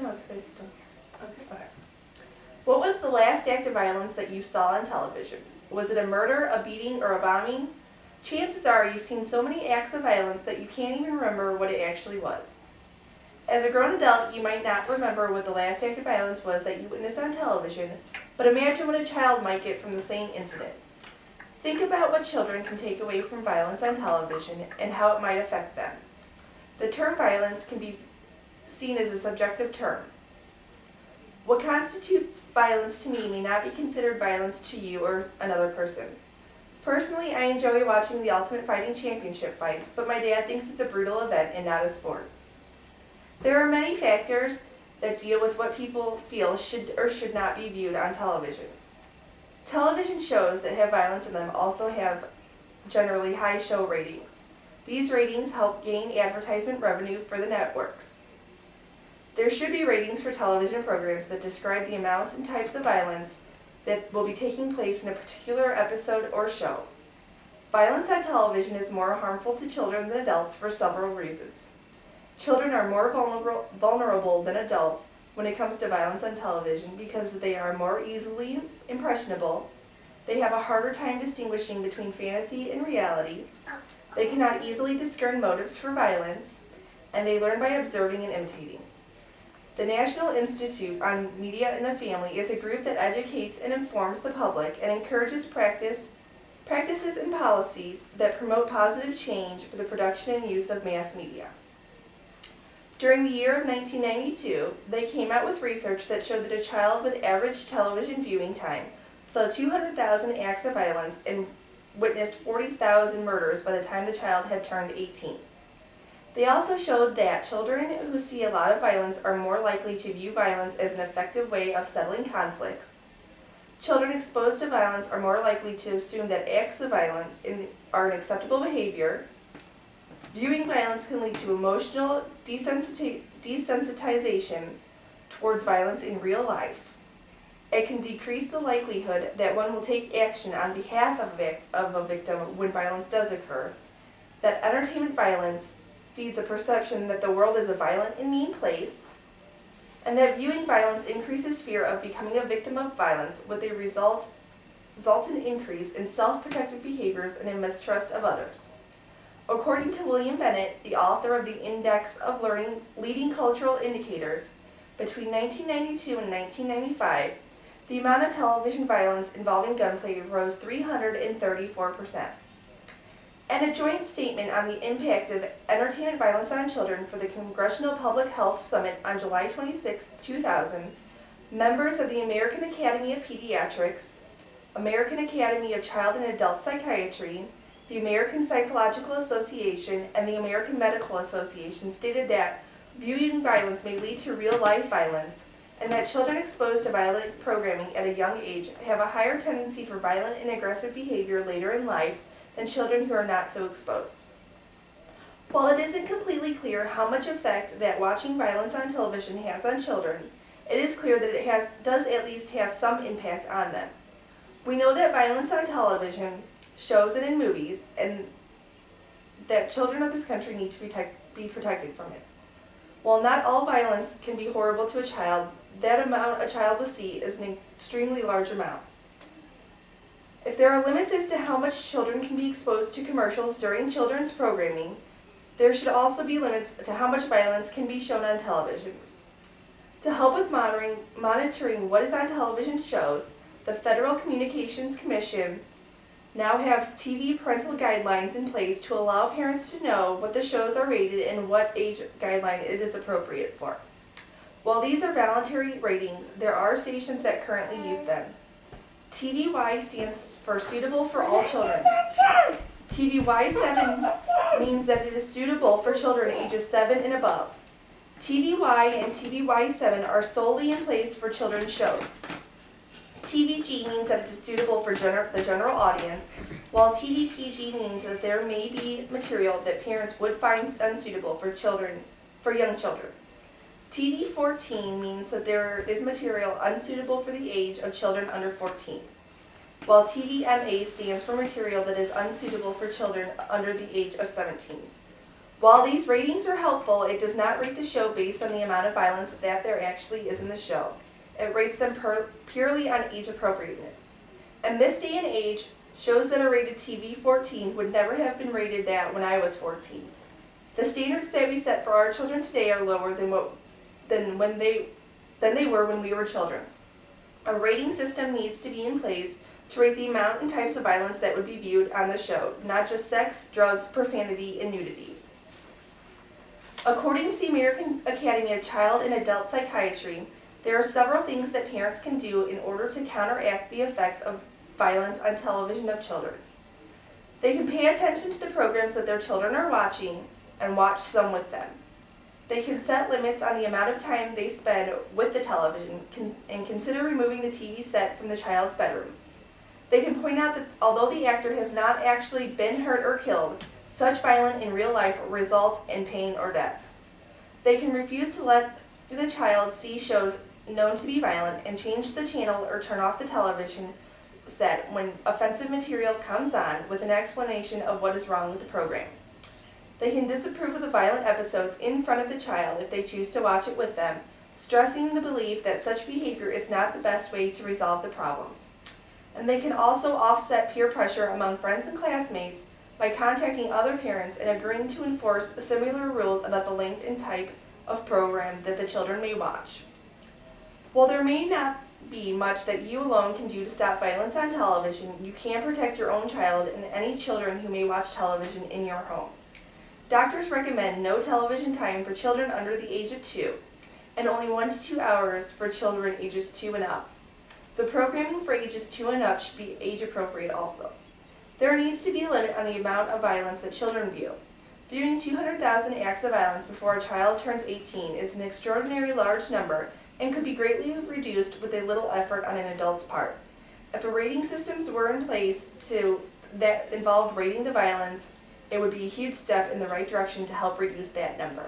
No, because it's still. Okay. What was the last act of violence that you saw on television? Was it a murder, a beating, or a bombing? Chances are you've seen so many acts of violence that you can't even remember what it actually was. As a grown adult, you might not remember what the last act of violence was that you witnessed on television, but imagine what a child might get from the same incident. Think about what children can take away from violence on television and how it might affect them. The term violence can be seen as a subjective term. What constitutes violence to me may not be considered violence to you or another person. Personally, I enjoy watching the Ultimate Fighting Championship fights, but my dad thinks it's a brutal event and not a sport. There are many factors that deal with what people feel should or should not be viewed on television. Television shows that have violence in them also have generally high show ratings. These ratings help gain advertisement revenue for the networks. There should be ratings for television programs that describe the amounts and types of violence that will be taking place in a particular episode or show. Violence on television is more harmful to children than adults for several reasons. Children are more vulnerable than adults when it comes to violence on television because they are more easily impressionable, they have a harder time distinguishing between fantasy and reality, they cannot easily discern motives for violence, and they learn by observing and imitating. The National Institute on Media and the Family is a group that educates and informs the public and encourages practices and policies that promote positive change for the production and use of mass media. During the year of 1992, they came out with research that showed that a child with average television viewing time saw 200,000 acts of violence and witnessed 40,000 murders by the time the child had turned 18. They also showed that children who see a lot of violence are more likely to view violence as an effective way of settling conflicts. Children exposed to violence are more likely to assume that acts of violence are an acceptable behavior. Viewing violence can lead to emotional desensitization towards violence in real life. It can decrease the likelihood that one will take action on behalf of a victim when violence does occur. That entertainment violence feeds a perception that the world is a violent and mean place, and that viewing violence increases fear of becoming a victim of violence with a resultant increase in self-protective behaviors and in mistrust of others. According to William Bennett, the author of the Index of Leading Cultural Indicators, between 1992 and 1995, the amount of television violence involving gunplay rose 334%. And a joint statement on the impact of entertainment violence on children for the Congressional Public Health Summit on July 26, 2000, members of the American Academy of Pediatrics, American Academy of Child and Adult Psychiatry, the American Psychological Association, and the American Medical Association stated that viewing violence may lead to real-life violence, and that children exposed to violent programming at a young age have a higher tendency for violent and aggressive behavior later in life than children who are not so exposed. While it isn't completely clear how much effect that watching violence on television has on children, it is clear that it does at least have some impact on them. We know that violence on television, shows, and in movies, and that children of this country need to be protected from it. While not all violence can be horrible to a child, that amount a child will see is an extremely large amount. If there are limits as to how much children can be exposed to commercials during children's programming, there should also be limits to how much violence can be shown on television. To help with monitoring what is on television shows, the Federal Communications Commission now have TV parental guidelines in place to allow parents to know what the shows are rated and what age guideline it is appropriate for. While these are voluntary ratings, there are stations that currently use them. TVY stands for Suitable for All Children. TVY7 means that it is suitable for children ages 7 and above. TVY and TVY7 are solely in place for children's shows. TVG means that it is suitable for the general audience, while TVPG means that there may be material that parents would find unsuitable for young children. TV14 means that there is material unsuitable for the age of children under 14, while TVMA stands for material that is unsuitable for children under the age of 17. While these ratings are helpful, it does not rate the show based on the amount of violence that there actually is in the show. It rates them purely on age appropriateness. In this day and age, shows that are rated TV 14 would never have been rated that when I was 14. The standards that we set for our children today are lower than they were when we were children. A rating system needs to be in place to rate the amount and types of violence that would be viewed on the show, not just sex, drugs, profanity, and nudity. According to the American Academy of Child and Adult Psychiatry, there are several things that parents can do in order to counteract the effects of violence on television of children. They can pay attention to the programs that their children are watching and watch some with them. They can set limits on the amount of time they spend with the television and consider removing the TV set from the child's bedroom. They can point out that although the actor has not actually been hurt or killed, such violence in real life results in pain or death. They can refuse to let the child see shows known to be violent and change the channel or turn off the television set when offensive material comes on with an explanation of what is wrong with the program. They can disapprove of the violent episodes in front of the child if they choose to watch it with them, stressing the belief that such behavior is not the best way to resolve the problem. And they can also offset peer pressure among friends and classmates by contacting other parents and agreeing to enforce similar rules about the length and type of program that the children may watch. While there may not be much that you alone can do to stop violence on television, you can protect your own child and any children who may watch television in your home. Doctors recommend no television time for children under the age of 2, and only 1 to 2 hours for children ages 2 and up. The programming for ages 2 and up should be age appropriate also. There needs to be a limit on the amount of violence that children view. Viewing 200,000 acts of violence before a child turns 18 is an extraordinarily large number and could be greatly reduced with a little effort on an adult's part. If a rating systems were in place that involved rating the violence, it would be a huge step in the right direction to help reduce that number.